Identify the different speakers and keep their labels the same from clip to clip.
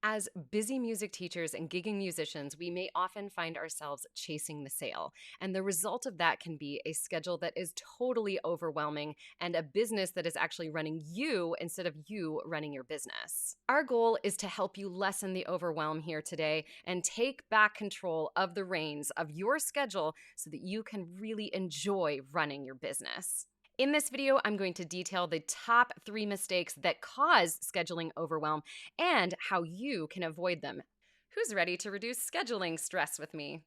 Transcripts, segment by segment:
Speaker 1: As busy music teachers and gigging musicians, we may often find ourselves chasing the sale. And the result of that can be a schedule that is totally overwhelming and a business that is actually running you instead of you running your business. Our goal is to help you lessen the overwhelm here today and take back control of the reins of your schedule so that you can really enjoy running your business. In this video, I'm going to detail the top 3 mistakes that cause scheduling overwhelm and how you can avoid them. Who's ready to reduce scheduling stress with me?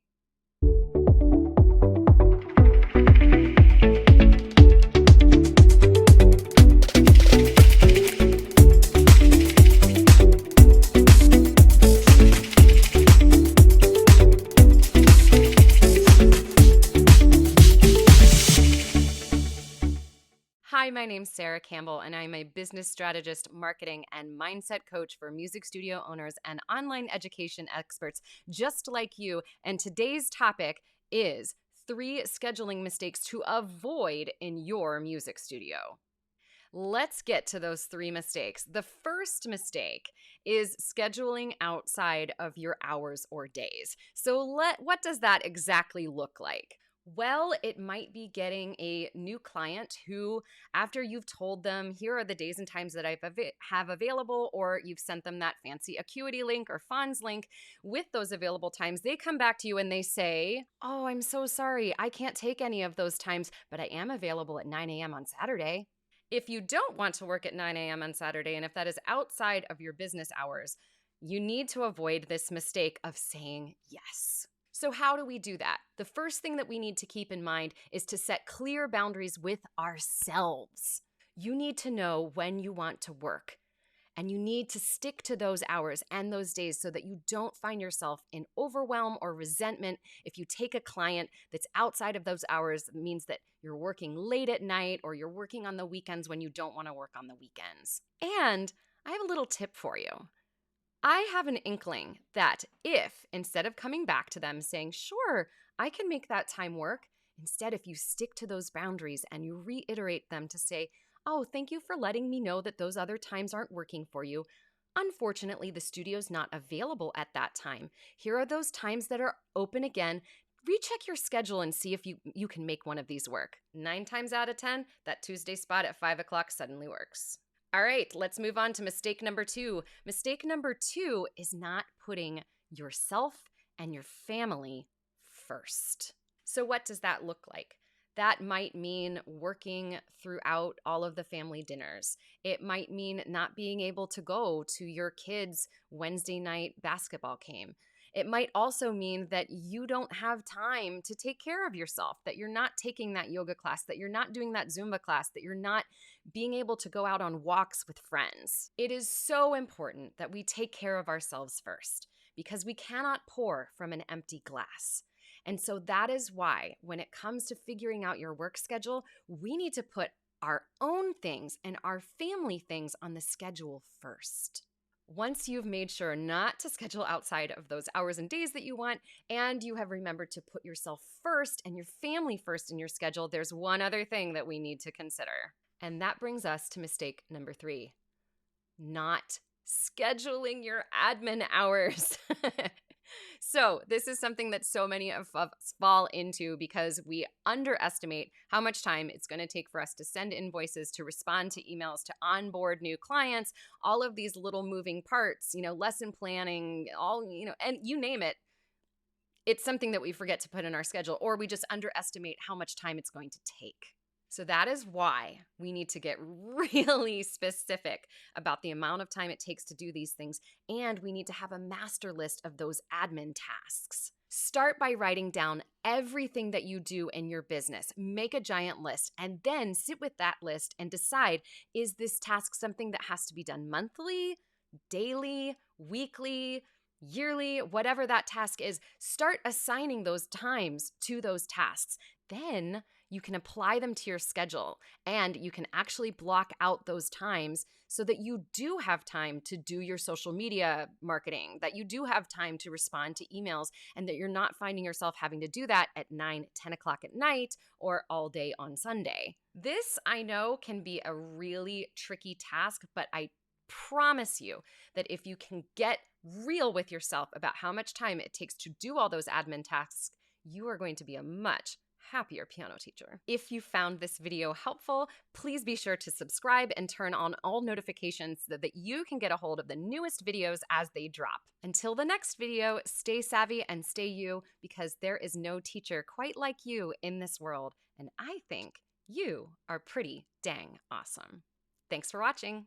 Speaker 1: Hi, my name's Sarah Campbell, and I'm a business strategist, marketing, and mindset coach for music studio owners and online education experts just like you. And today's topic is 3 scheduling mistakes to avoid in your music studio. Let's get to those 3 mistakes. The first mistake is scheduling outside of your hours or days. So what does that exactly look like? Well, it might be getting a new client who, after you've told them, here are the days and times that I have available, or you've sent them that fancy Acuity link or Fonz link with those available times, they come back to you and they say, oh, I'm so sorry, I can't take any of those times, but I am available at 9 a.m. on Saturday. If you don't want to work at 9 a.m. on Saturday, and if that is outside of your business hours, you need to avoid this mistake of saying yes. So how do we do that? The first thing that we need to keep in mind is to set clear boundaries with ourselves. You need to know when you want to work, and you need to stick to those hours and those days so that you don't find yourself in overwhelm or resentment. If you take a client that's outside of those hours, it means that you're working late at night or you're working on the weekends when you don't want to work on the weekends. And I have a little tip for you. I have an inkling that if, instead of coming back to them saying, sure, I can make that time work, instead, if you stick to those boundaries and you reiterate them to say, oh, thank you for letting me know that those other times aren't working for you. Unfortunately, the studio's not available at that time. Here are those times that are open again. Recheck your schedule and see if you can make one of these work. 9 times out of 10, that Tuesday spot at 5 o'clock suddenly works. All right, let's move on to mistake number 2. Mistake number 2 is not putting yourself and your family first. So what does that look like? That might mean working throughout all of the family dinners. It might mean not being able to go to your kids' Wednesday night basketball game. It might also mean that you don't have time to take care of yourself, that you're not taking that yoga class, that you're not doing that Zumba class, that you're not being able to go out on walks with friends. It is so important that we take care of ourselves first because we cannot pour from an empty glass. And so that is why when it comes to figuring out your work schedule, we need to put our own things and our family things on the schedule first. Once you've made sure not to schedule outside of those hours and days that you want, and you have remembered to put yourself first and your family first in your schedule, there's one other thing that we need to consider. And that brings us to mistake number 3, not scheduling your admin hours. So this is something that so many of us fall into because we underestimate how much time it's going to take for us to send invoices, to respond to emails, to onboard new clients, all of these little moving parts, lesson planning, and you name it. It's something that we forget to put in our schedule, or we just underestimate how much time it's going to take. So that is why we need to get really specific about the amount of time it takes to do these things, and we need to have a master list of those admin tasks. Start by writing down everything that you do in your business. Make a giant list, and then sit with that list and decide, is this task something that has to be done monthly, daily, weekly, yearly, whatever that task is? Start assigning those times to those tasks. Then you can apply them to your schedule and you can actually block out those times so that you do have time to do your social media marketing, that you do have time to respond to emails, and that you're not finding yourself having to do that at 9, 10 o'clock at night or all day on Sunday. This, I know, can be a really tricky task, but I promise you that if you can get real with yourself about how much time it takes to do all those admin tasks, you are going to be a much happier piano teacher. If you found this video helpful, please be sure to subscribe and turn on all notifications so that you can get a hold of the newest videos as they drop. Until the next video, stay savvy and stay you, because there is no teacher quite like you in this world, and I think you are pretty dang awesome. Thanks for watching.